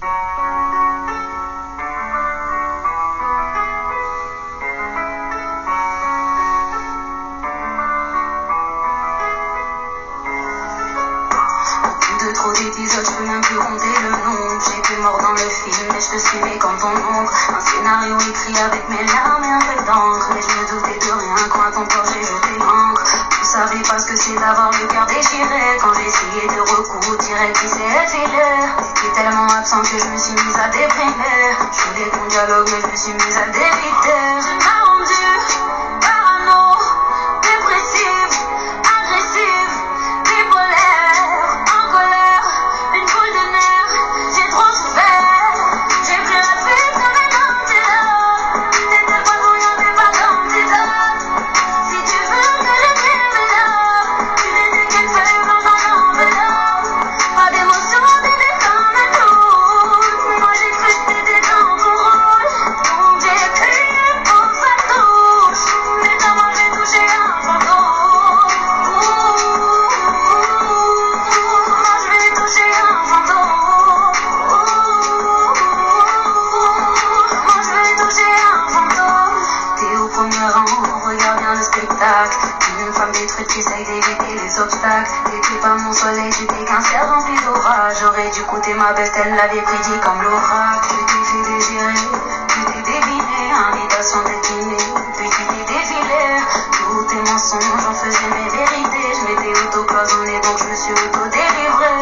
De trop d'épisodes, je peux même plus compter le nombre. J'étais mort dans le film, mais je te suivais comme ton ombre. Un scénario écrit avec mes larmes et un peu d'encre. Mais je me doutais de rien quand à ton corps j'ai jeté l'encre. Tu savais pas ce que c'est d'avoir le cœur déchiré. Quand j'essayais de recoudre, direct qui s'est effilé. T'étais tellement absent que je me suis mise à déprimer. Je voulais qu'on dialogue, mais je me suis mise à débiter. Tu m'as rendu parano, dépressive, agressive, bipolaire, en colère, une boule de nerfs, j'ai trop souffert. J'ai pris la fuite comme un antidote. T'étais pas bouillant, t'es pas d'antidote. Si tu veux que je t'aime là, tu n'étais qu'une feuille blanche dans l'enveloppe. Pas d'émotion, t'étais comme un doute. Moi j'ai cru que t'étais dans ton rôle. Donc j'ai crié pour que ça touche. Mais dans moi j'ai touché un fantôme. Moi je vais toucher un fantôme. Moi je vais toucher un fantôme. T'es au premier rang, regarde bien le spectacle. Une femme détruite qui essaye d'éviter les obstacles. T'étais pas mon soleil, j'étais qu'un ciel rempli d'orage. J'aurais dû goûter ma bête, elle l'avait prédit comme l'oracle. Je t'ai fait désirer, tu t'es deviné. Invitation destinée, puis tu t'es défilé. Tous tes mensonges, j'en faisais mes vérités. Je m'étais auto-cloisonné, donc je me suis auto-délivré.